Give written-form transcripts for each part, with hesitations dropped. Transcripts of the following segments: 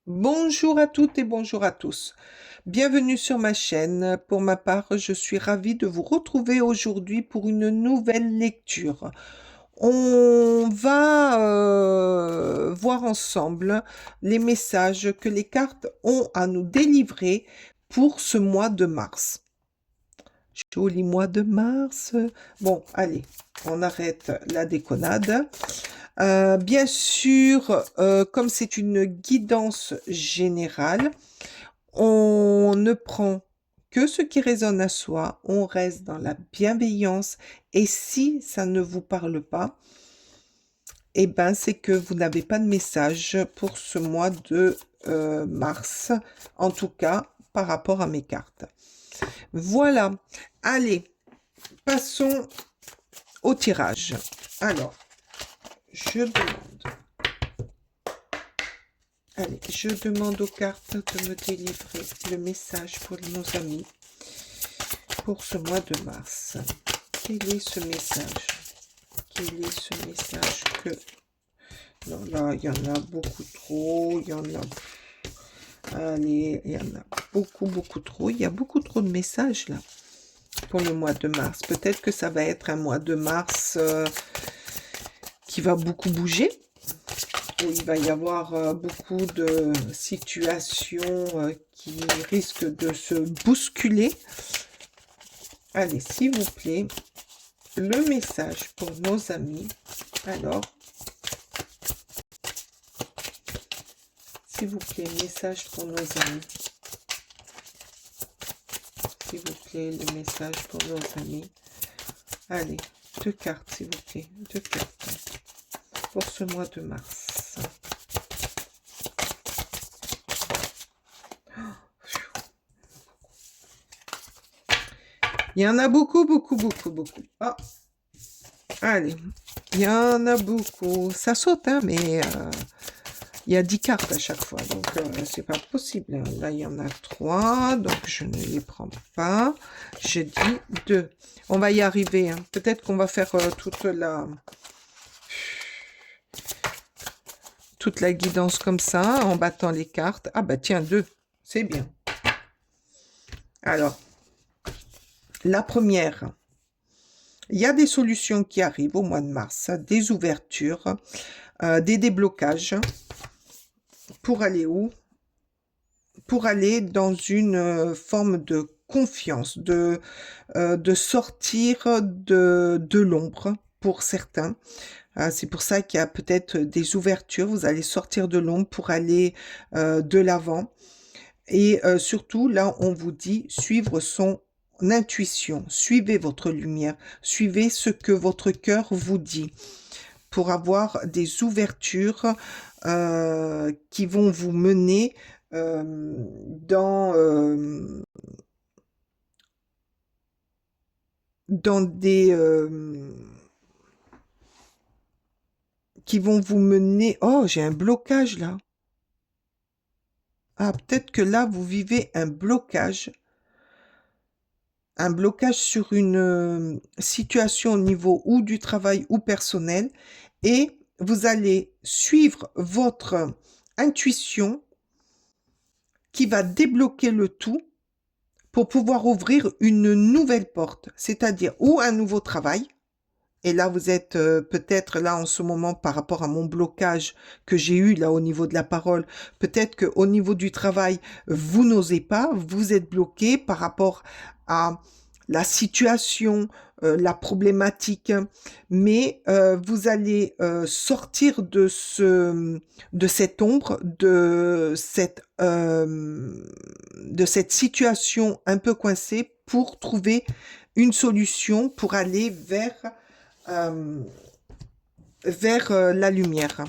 Bonjour à toutes et bonjour à tous. Bienvenue sur ma chaîne. Pour ma part, je suis ravie de vous retrouver aujourd'hui pour une nouvelle lecture. On va voir ensemble les messages que les cartes ont à nous délivrer pour ce mois de mars. Joli mois de mars. Bon, allez, on arrête la déconnade. Bien sûr, comme c'est une guidance générale, on ne prend que ce qui résonne à soi, on reste dans la bienveillance et si ça ne vous parle pas, eh ben, c'est que vous n'avez pas de message pour ce mois de mars, en tout cas par rapport à mes cartes. Voilà, allez, passons au tirage. Alors, je demande aux cartes de me délivrer le message pour nos amis pour ce mois de mars. Quel est ce message? Quel est ce message que... Non, là, il y en a beaucoup trop. Il y en a... Allez, il y en a beaucoup trop. Il y a beaucoup trop de messages, là, pour le mois de mars. Peut-être que ça va être un mois de mars qui va beaucoup bouger. Où il va y avoir beaucoup de situations qui risquent de se bousculer. Allez, s'il vous plaît, le message pour nos amis. Alors, s'il vous plaît, message pour nos amis. S'il vous plaît, le message pour nos amis. Allez, 2 cartes, s'il vous plaît. 2 cartes pour ce mois de mars. Il y en a beaucoup. Ah, allez, il y en a beaucoup. Ça saute, hein, mais il y a 10 cartes à chaque fois, donc c'est pas possible. Là, il y en a 3, donc je ne les prends pas. Je dis 2. On va y arriver. Hein. Peut-être qu'on va faire toute la guidance comme ça, en battant les cartes. Ah bah tiens, 2, c'est bien. Alors, la première, il y a des solutions qui arrivent au mois de mars, des ouvertures, des déblocages. Pour aller où? Pour aller dans une forme de confiance, de sortir de l'ombre pour certains. C'est pour ça qu'il y a peut-être des ouvertures. Vous allez sortir de l'ombre pour aller de l'avant. Et surtout, là, on vous dit suivre son intuition. Suivez votre lumière. Suivez ce que votre cœur vous dit pour avoir des ouvertures qui vont vous mener dans des... qui vont vous mener... Oh, j'ai un blocage là. Ah, peut-être que là, vous vivez un blocage sur une situation au niveau ou du travail ou personnel, et vous allez suivre votre intuition qui va débloquer le tout pour pouvoir ouvrir une nouvelle porte, c'est-à-dire ou un nouveau travail. Et là, vous êtes peut-être là en ce moment par rapport à mon blocage que j'ai eu là au niveau de la parole. Peut-être qu'au niveau du travail, vous n'osez pas, vous êtes bloqué par rapport à la situation, la problématique. Mais vous allez sortir de cette ombre, de cette situation un peu coincée pour trouver une solution pour aller euh, vers la lumière.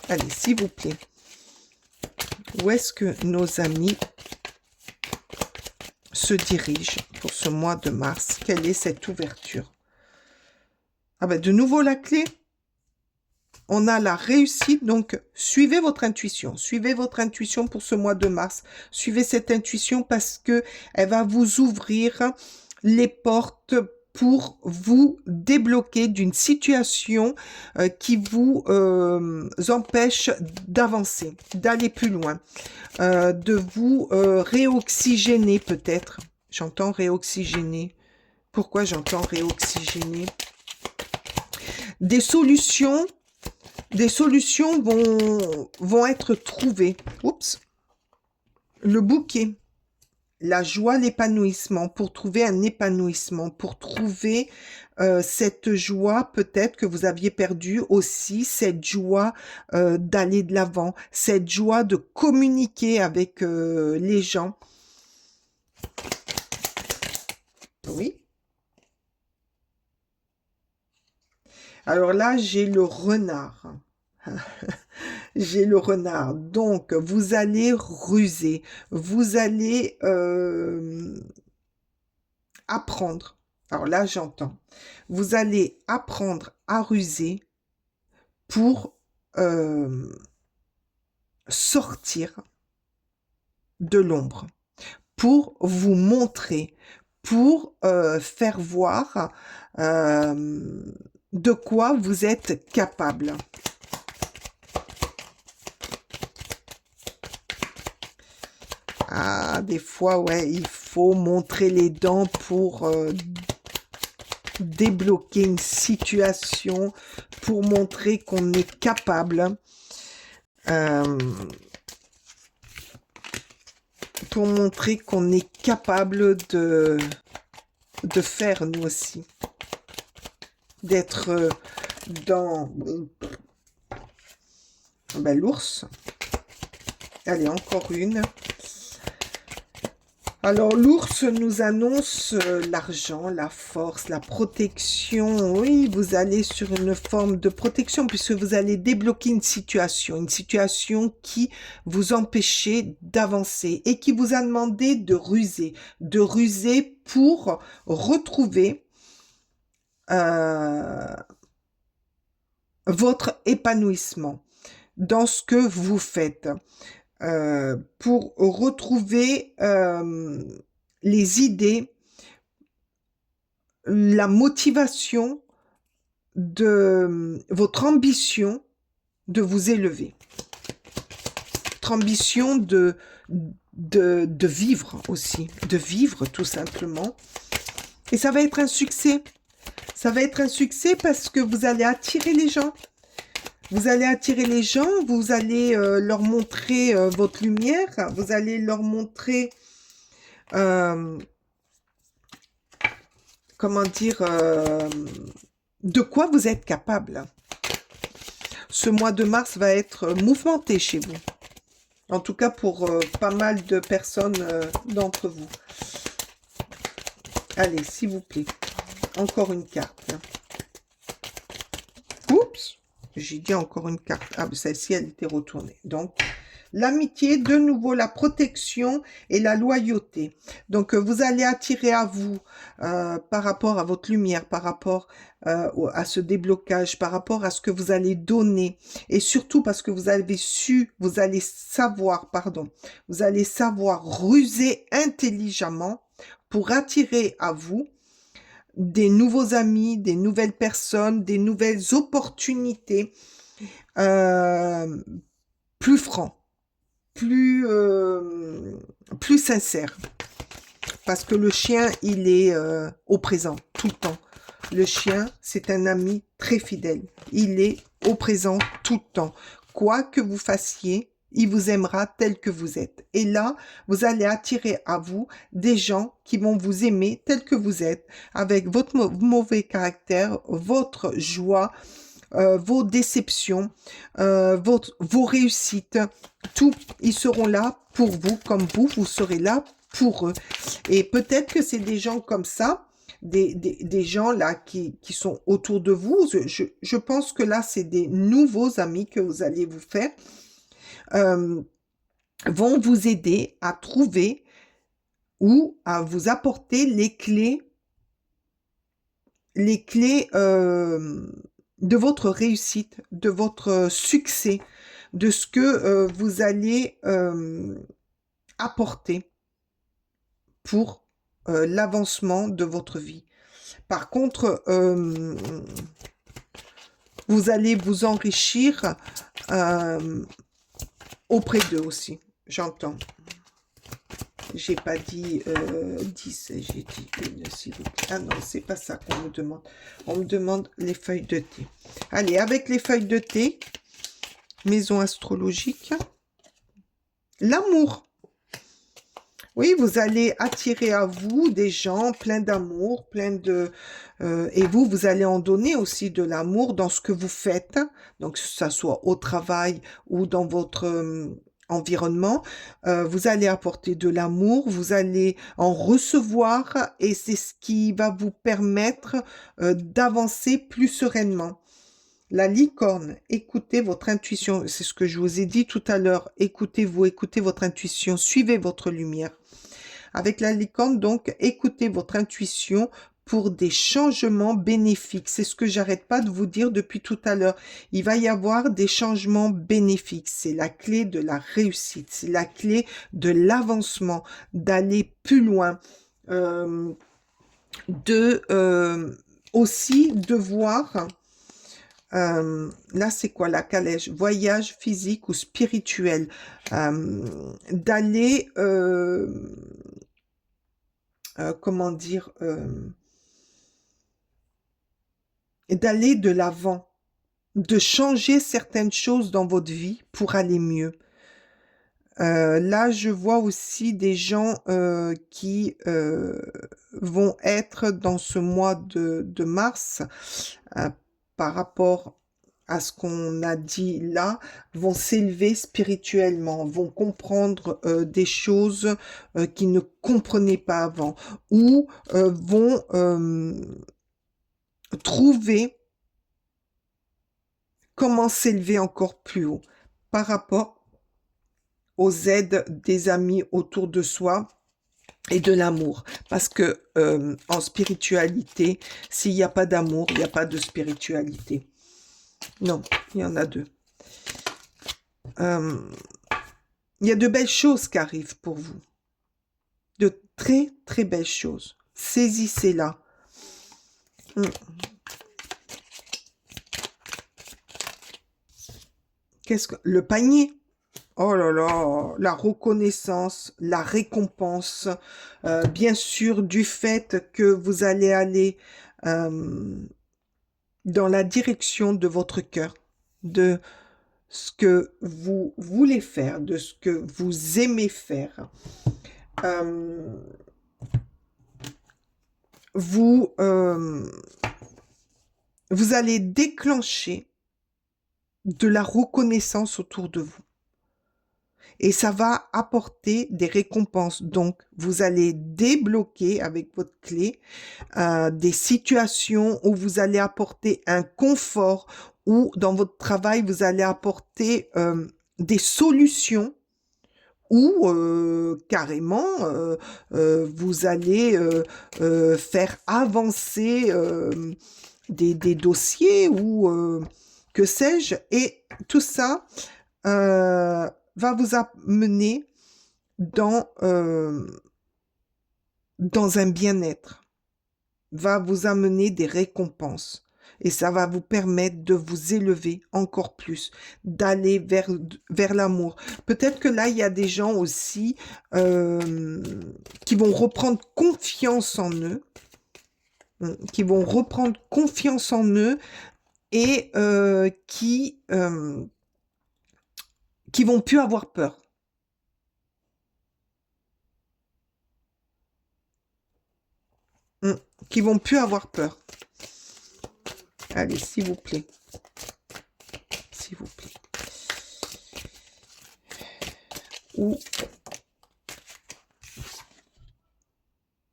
Allez, s'il vous plaît. Où est-ce que nos amis se dirigent pour ce mois de mars? Quelle est cette ouverture? Ah ben, de nouveau la clé. On a la réussite, donc suivez votre intuition. Suivez votre intuition pour ce mois de mars. Suivez cette intuition parce que elle va vous ouvrir les portes pour vous débloquer d'une situation qui vous empêche d'avancer, d'aller plus loin, de vous réoxygéner peut-être. J'entends réoxygéner. Pourquoi j'entends réoxygéner? Des solutions vont être trouvées. Oups. Le bouquet, la joie, l'épanouissement, pour trouver un épanouissement, pour trouver cette joie peut-être que vous aviez perdue aussi, cette joie d'aller de l'avant, cette joie de communiquer avec les gens. Oui. Alors là, j'ai le renard. J'ai le renard. Donc, vous allez ruser. Vous allez apprendre. Alors là, j'entends. Vous allez apprendre à ruser pour sortir de l'ombre, pour vous montrer, pour faire voir de quoi vous êtes capable. Ah, des fois, ouais, il faut montrer les dents pour débloquer une situation, pour montrer qu'on est capable. Pour montrer qu'on est capable de faire, nous aussi. D'être dans ben, l'ours. Allez, encore une. Alors, l'ours nous annonce l'argent, la force, la protection. Oui, vous allez sur une forme de protection puisque vous allez débloquer une situation qui vous empêchait d'avancer et qui vous a demandé de ruser pour retrouver votre épanouissement dans ce que vous faites. Pour retrouver les idées, la motivation de votre ambition de vous élever. Votre ambition de vivre aussi, de vivre tout simplement. Et ça va être un succès. Ça va être un succès parce que vous allez attirer les gens. Vous allez attirer les gens, vous allez leur montrer votre lumière, vous allez leur montrer, comment dire, de quoi vous êtes capable. Ce mois de mars va être mouvementé chez vous. En tout cas pour pas mal de personnes d'entre vous. Allez, s'il vous plaît, encore une carte. Oups! J'ai dit encore une carte. Ah, celle-ci, elle était retournée. Donc, l'amitié, de nouveau, la protection et la loyauté. Donc, vous allez attirer à vous, par rapport à votre lumière, par rapport à ce déblocage, par rapport à ce que vous allez donner. Et surtout parce que vous allez savoir ruser intelligemment pour attirer à vous des nouveaux amis, des nouvelles personnes, des nouvelles opportunités, plus francs, plus sincères. Parce que le chien, il est au présent, tout le temps. Le chien, c'est un ami très fidèle. Il est au présent tout le temps. Quoi que vous fassiez, il vous aimera tel que vous êtes. Et là, vous allez attirer à vous des gens qui vont vous aimer tel que vous êtes, avec votre mauvais caractère, votre joie, vos déceptions, vos réussites. Tout, ils seront là pour vous, comme vous serez là pour eux. Et peut-être que c'est des gens comme ça, des gens là qui sont autour de vous. Je pense que là, c'est des nouveaux amis que vous allez vous faire. Vont vous aider à trouver ou à vous apporter les clés de votre réussite, de votre succès, de ce que vous allez apporter pour l'avancement de votre vie. Par contre, vous allez vous enrichir auprès d'eux aussi. J'entends. J'ai pas dit 10, j'ai dit une, s'il vous plaît. Ah non, c'est pas ça qu'on me demande. On me demande les feuilles de thé. Allez, avec les feuilles de thé, maison astrologique, l'amour. Oui, vous allez attirer à vous des gens pleins d'amour, pleins de... et vous allez en donner aussi de l'amour dans ce que vous faites, donc que ça soit au travail ou dans votre environnement. Vous allez apporter de l'amour, vous allez en recevoir et c'est ce qui va vous permettre d'avancer plus sereinement. La licorne, écoutez votre intuition, c'est ce que je vous ai dit tout à l'heure, écoutez-vous, écoutez votre intuition, suivez votre lumière. Avec la licorne, donc, écoutez votre intuition pour des changements bénéfiques. C'est ce que j'arrête pas de vous dire depuis tout à l'heure. Il va y avoir des changements bénéfiques. C'est la clé de la réussite. C'est la clé de l'avancement, d'aller plus loin, aussi de voir... là, c'est quoi la calèche? Voyage physique ou spirituel. D'aller... comment dire, d'aller de l'avant, de changer certaines choses dans votre vie pour aller mieux. Là, je vois aussi des gens qui vont être dans ce mois de mars, par rapport à ce qu'on a dit là, vont s'élever spirituellement, vont comprendre des choses qu'ils ne comprenaient pas avant, ou vont trouver comment s'élever encore plus haut par rapport aux aides des amis autour de soi et de l'amour. Parce que en spiritualité, s'il n'y a pas d'amour, il n'y a pas de spiritualité. Non, il y en a deux. Il y a de belles choses qui arrivent pour vous. De très, très belles choses. Saisissez-la. Qu'est-ce que... Le panier. Oh là là, la reconnaissance, la récompense, bien sûr du fait que vous allez aller dans la direction de votre cœur, de ce que vous voulez faire, de ce que vous aimez faire. Vous allez déclencher de la reconnaissance autour de vous. Et ça va apporter des récompenses. Donc, vous allez débloquer avec votre clé des situations où vous allez apporter un confort, ou dans votre travail, vous allez apporter des solutions, ou carrément, vous allez faire avancer des dossiers, ou que sais-je. Et tout ça va vous amener dans un bien-être, va vous amener des récompenses. Et ça va vous permettre de vous élever encore plus, d'aller vers l'amour. Peut-être que là, il y a des gens aussi qui vont reprendre confiance en eux, et qui vont plus avoir peur. Qui vont plus avoir peur. Allez, s'il vous plaît. S'il vous plaît. Ou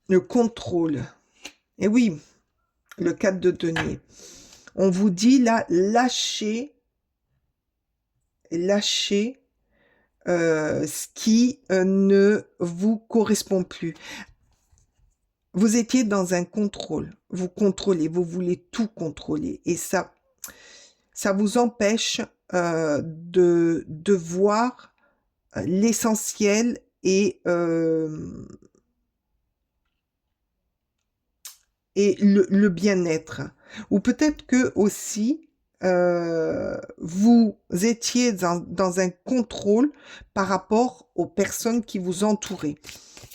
le contrôle. Et oui, le 4 de denier. On vous dit là, lâchez ce qui ne vous correspond plus. Vous étiez dans un contrôle. Vous contrôlez, vous voulez tout contrôler. Et ça vous empêche de voir l'essentiel et et le bien-être. Ou peut-être que aussi, vous étiez dans un contrôle par rapport aux personnes qui vous entouraient.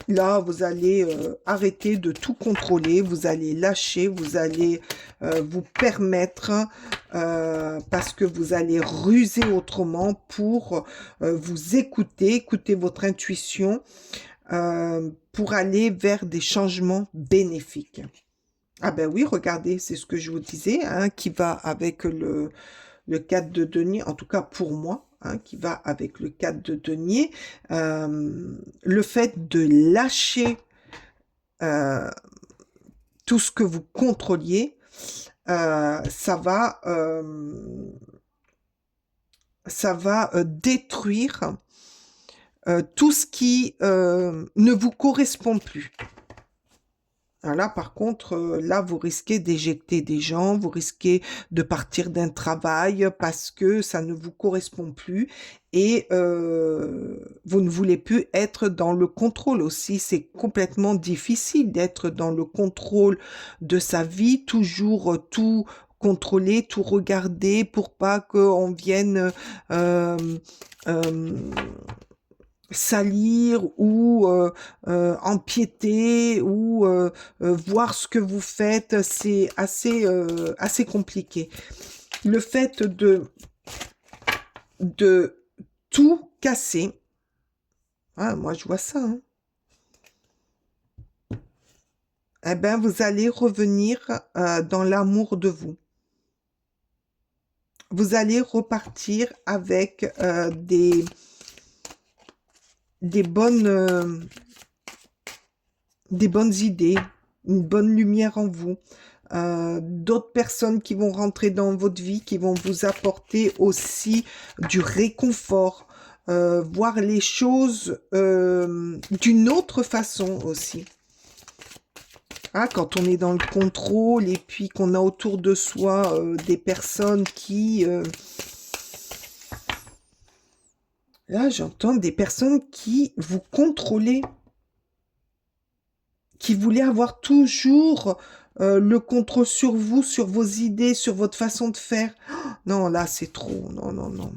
Là, vous allez arrêter de tout contrôler, vous allez lâcher, vous allez vous permettre, parce que vous allez ruser autrement pour vous écouter, écouter votre intuition, pour aller vers des changements bénéfiques. Ah ben oui, regardez, c'est ce que je vous disais, hein, qui va avec le 4 de denier, en tout cas pour moi, hein, qui va avec le 4 de denier, le fait de lâcher euh, tout ce que vous contrôliez, ça va détruire tout ce qui ne vous correspond plus. Là, par contre, là, vous risquez d'éjecter des gens, vous risquez de partir d'un travail parce que ça ne vous correspond plus et vous ne voulez plus être dans le contrôle aussi. C'est complètement difficile d'être dans le contrôle de sa vie, toujours tout contrôler, tout regarder pour pas qu'on vienne euh, euh, salir ou empiéter ou voir ce que vous faites, c'est assez compliqué. Le fait de tout casser, ah, moi je vois ça, hein. Eh ben, vous allez revenir dans l'amour de vous. Vous allez repartir avec des bonnes, euh, des bonnes idées, une bonne lumière en vous. D'autres personnes qui vont rentrer dans votre vie, qui vont vous apporter aussi du réconfort, voir les choses d'une autre façon aussi. Ah, quand on est dans le contrôle et puis qu'on a autour de soi des personnes qui... là, j'entends des personnes qui vous contrôlent, qui voulait avoir toujours le contrôle sur vous, sur vos idées, sur votre façon de faire. Oh, non, là, c'est trop. Non, non, non.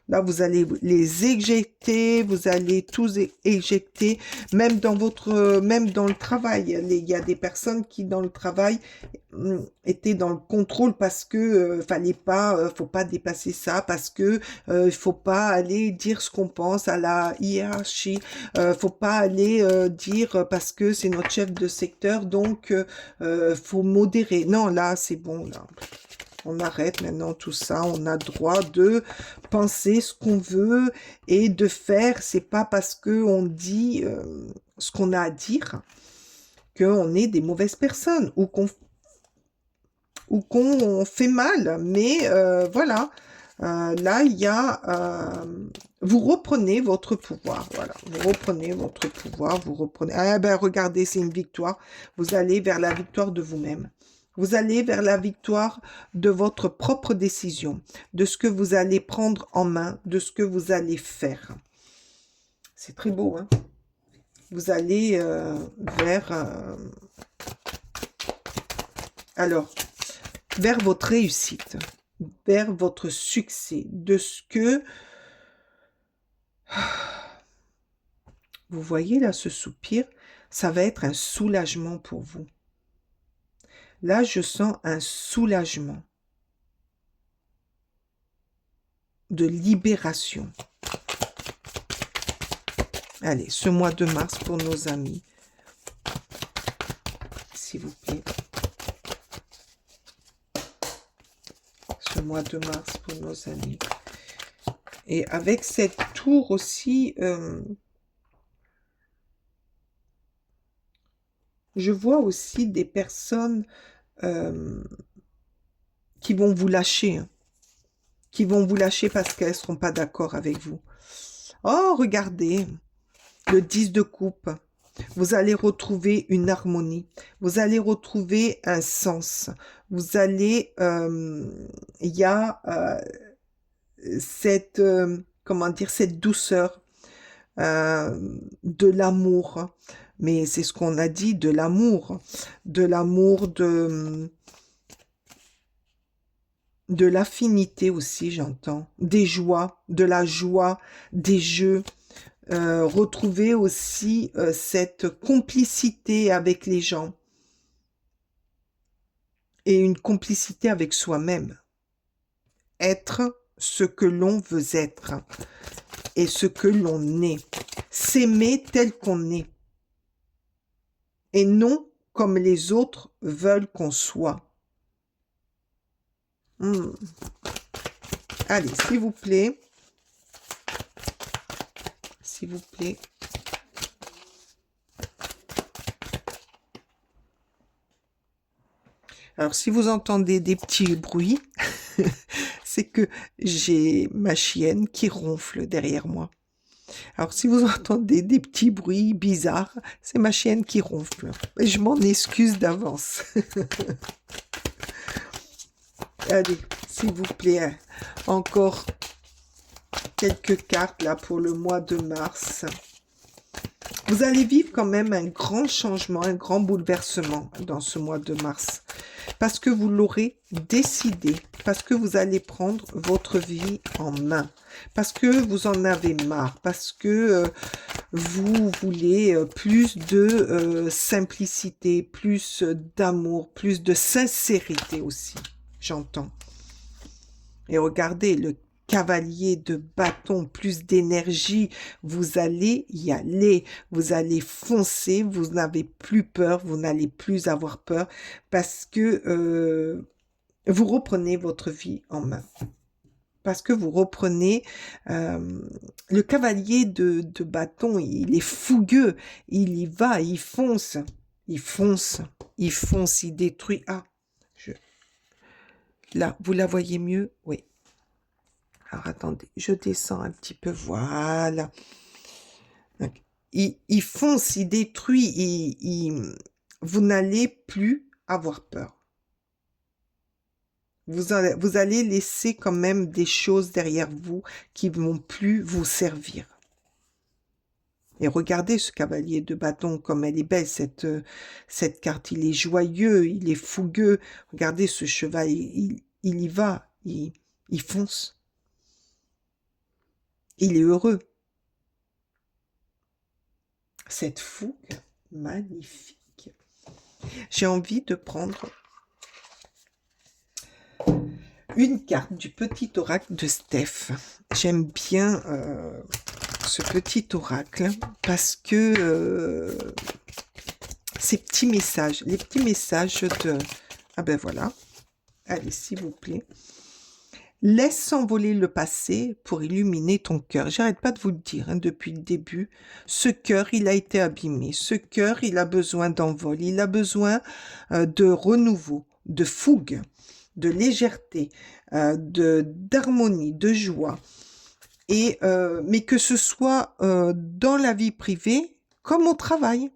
Là, vous allez les éjecter, vous allez tous éjecter, même dans le travail. Il y a des personnes qui, dans le travail, étaient dans le contrôle parce que faut pas dépasser ça, parce que il faut pas aller dire ce qu'on pense à la hiérarchie, faut pas aller dire parce que c'est notre chef de secteur, donc faut modérer. Non, là, c'est bon, là. On arrête maintenant tout ça. On a droit de penser ce qu'on veut et de faire. C'est pas parce que on dit ce qu'on a à dire qu'on est des mauvaises personnes ou qu'on fait mal. Mais voilà. Là, il y a... vous reprenez votre pouvoir. Voilà. Vous reprenez votre pouvoir. Vous reprenez... Ah ben, regardez, c'est une victoire. Vous allez vers la victoire de vous-même. Vous allez vers la victoire de votre propre décision, de ce que vous allez prendre en main, de ce que vous allez faire. C'est très beau, hein? Vous allez vers votre réussite, vers votre succès, de ce que... Vous voyez là ce soupir, ça va être un soulagement pour vous. Là, je sens un soulagement de libération. Allez, ce mois de mars pour nos amis, s'il vous plaît. Ce mois de mars pour nos amis. Et avec cette tour aussi, je vois aussi des personnes qui vont vous lâcher, hein, qui vont vous lâcher parce qu'elles ne seront pas d'accord avec vous. Oh, regardez, le 10 de coupe. Vous allez retrouver une harmonie. Vous allez retrouver un sens. Vous allez... Il y a cette... comment dire, cette douceur de l'amour. mais c'est ce qu'on a dit de l'amour, de l'amour, de l'affinité aussi, j'entends, des joies, de la joie, des jeux. Retrouver aussi cette complicité avec les gens et une complicité avec soi-même. Être ce que l'on veut être et ce que l'on est. S'aimer tel qu'on est et non comme les autres veulent qu'on soit. Allez, s'il vous plaît. S'il vous plaît. Alors, si vous entendez des petits bruits, c'est que j'ai ma chienne qui ronfle derrière moi. Alors, si vous entendez des petits bruits bizarres, c'est ma chienne qui ronfle. Et je m'en excuse d'avance. Allez, s'il vous plaît, encore quelques cartes là pour le mois de mars. Vous allez vivre quand même un grand changement, un grand bouleversement dans ce mois de mars. Parce que vous l'aurez décidé, parce que vous allez prendre votre vie en main, parce que vous en avez marre, parce que vous voulez plus de simplicité, plus d'amour, plus de sincérité aussi, j'entends. Et regardez, le cavalier de bâton, plus d'énergie, vous allez y aller, vous allez foncer, vous n'avez plus peur, vous n'allez plus avoir peur, parce que vous reprenez votre vie en main. Parce que vous reprenez le cavalier de bâton, il est fougueux, il y va, il fonce, il fonce, il fonce, il détruit. Ah, là, vous la voyez mieux? Oui. Alors, attendez, je descends un petit peu, voilà. Donc, il fonce, il détruit, vous n'allez plus avoir peur. Vous allez laisser quand même des choses derrière vous qui ne vont plus vous servir. Et regardez ce cavalier de bâton, comme elle est belle, cette carte. Il est joyeux, il est fougueux. Regardez ce cheval, il y va, il fonce. Il est heureux. Cette fougue, magnifique. J'ai envie de prendre une carte du petit oracle de Steph. J'aime bien ce petit oracle parce que ces petits messages, les petits messages de... Ah ben voilà. Allez, s'il vous plaît. Laisse s'envoler le passé pour illuminer ton cœur. J'arrête pas de vous le dire depuis le début. Ce cœur, il a été abîmé. Ce cœur, il a besoin d'envol. Il a besoin de renouveau, de fougue, de légèreté, d'harmonie, de joie. Et, mais que ce soit dans la vie privée comme au travail.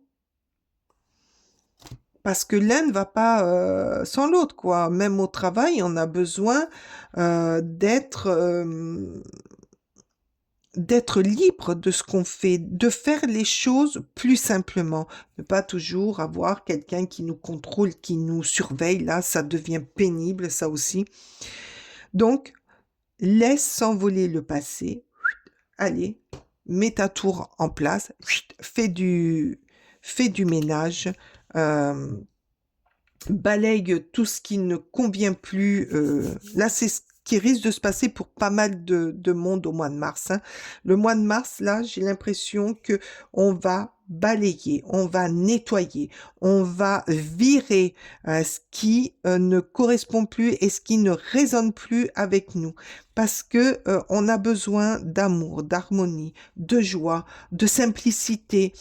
Parce que l'un ne va pas sans l'autre, quoi. Même au travail, on a besoin d'être libre de ce qu'on fait, de faire les choses plus simplement. Ne pas toujours avoir quelqu'un qui nous contrôle, qui nous surveille. Là, ça devient pénible, ça aussi. Donc, laisse s'envoler le passé. Allez, mets ta tour en place. Fais du ménage. Balaye tout ce qui ne convient plus. Là, c'est ce qui risque de se passer pour pas mal de monde au mois de mars. Le mois de mars, là, j'ai l'impression que on va balayer, on va nettoyer, on va virer ce qui ne correspond plus et ce qui ne résonne plus avec nous. Parce que on a besoin d'amour, d'harmonie, de joie, de simplicité,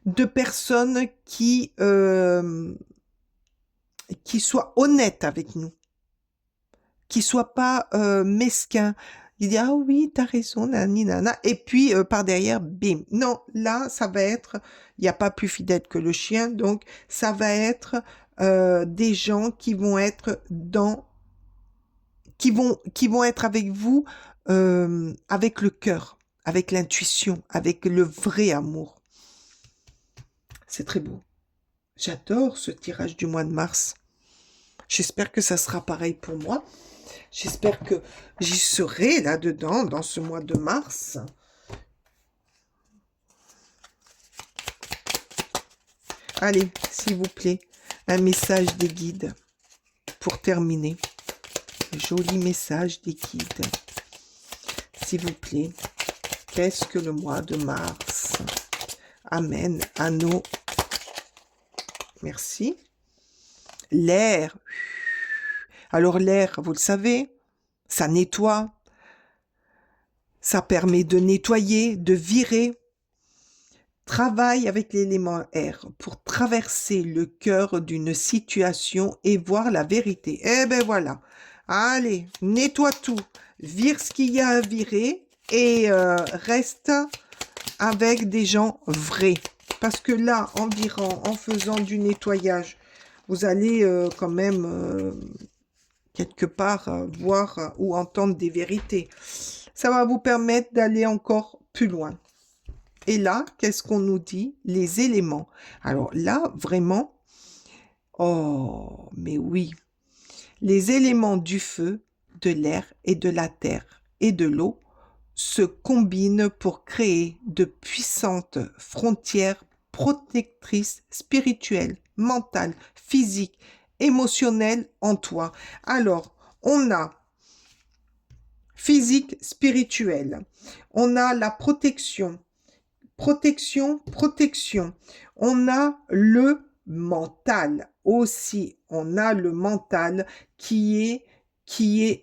de personnes qui soient honnêtes avec nous, qui soient pas mesquins. Il dit, ah oui, t'as raison, nani, nana. Et puis, par derrière, bim. Non, là, ça va être, il n'y a pas plus fidèle que le chien, donc ça va être des gens qui vont être qui vont être avec vous avec le cœur, avec l'intuition, avec le vrai amour. C'est très beau. J'adore ce tirage du mois de mars. J'espère que ça sera pareil pour moi. J'espère que j'y serai là-dedans, dans ce mois de mars. Allez, s'il vous plaît, un message des guides pour terminer. Joli message des guides. S'il vous plaît, qu'est-ce que le mois de mars amène à nos... Merci. L'air. Alors l'air, vous le savez, ça nettoie. Ça permet de nettoyer, de virer. Travaille avec l'élément air pour traverser le cœur d'une situation et voir la vérité. Eh ben voilà. Allez, nettoie tout. Vire ce qu'il y a à virer et reste avec des gens vrais. Parce que là, en virant, en faisant du nettoyage, vous allez quand même quelque part voir ou entendre des vérités. Ça va vous permettre d'aller encore plus loin. Et là, qu'est-ce qu'on nous dit? Les éléments. Alors là, vraiment, oh, mais oui, les éléments du feu, de l'air et de la terre et de l'eau se combinent pour créer de puissantes frontières protectrices spirituelles, mentales, physiques, émotionnelles en toi. Alors, on a physique, spirituel, on a la protection, protection. On a le mental aussi. On a le mental qui est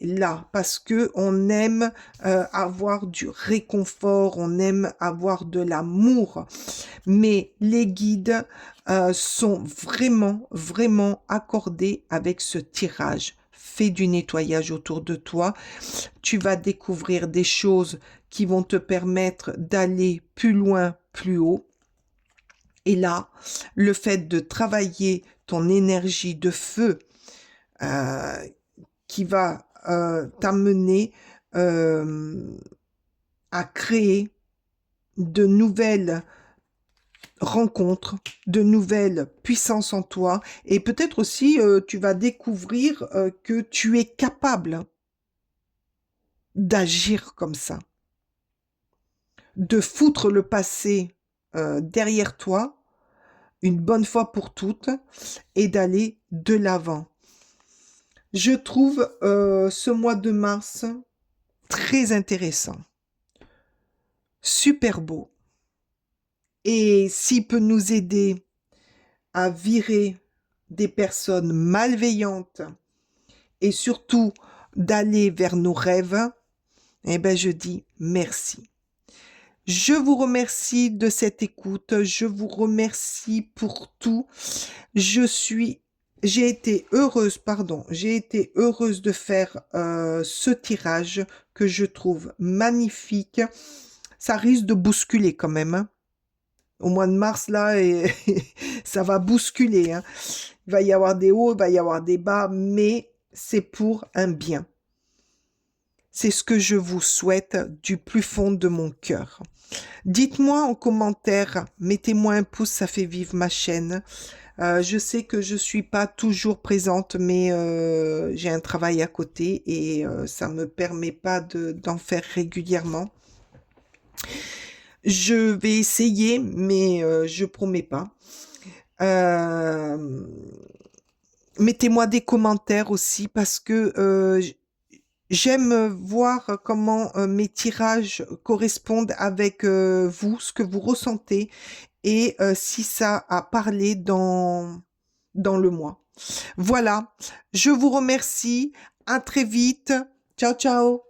là parce que on aime avoir du réconfort, on aime avoir de l'amour. Mais les guides sont vraiment accordés avec ce tirage. Fais du nettoyage autour de toi. Tu vas découvrir des choses qui vont te permettre d'aller plus loin, plus haut. Et là, le fait de travailler ton énergie de feu qui va t'amener à créer de nouvelles rencontres, de nouvelles puissances en toi. Et peut-être aussi, tu vas découvrir que tu es capable d'agir comme ça, de foutre le passé derrière toi, une bonne fois pour toutes, et d'aller de l'avant. Je trouve ce mois de mars très intéressant, super beau, et s'il peut nous aider à virer des personnes malveillantes et surtout d'aller vers nos rêves, eh ben je dis merci. Je vous remercie de cette écoute, je vous remercie pour tout. J'ai été heureuse de faire ce tirage que je trouve magnifique. Ça risque de bousculer quand même, hein. Au mois de mars, là, et ça va bousculer, hein. Il va y avoir des hauts, il va y avoir des bas, mais c'est pour un bien. C'est ce que je vous souhaite du plus fond de mon cœur. Dites-moi en commentaire, mettez-moi un pouce, ça fait vivre ma chaîne. Je sais que je suis pas toujours présente, mais j'ai un travail à côté et ça me permet pas d'en faire régulièrement. Je vais essayer, mais je promets pas. Mettez-moi des commentaires aussi parce que j'aime voir comment mes tirages correspondent avec vous, ce que vous ressentez et si ça a parlé dans le mois. Voilà, je vous remercie. À très vite. Ciao, ciao.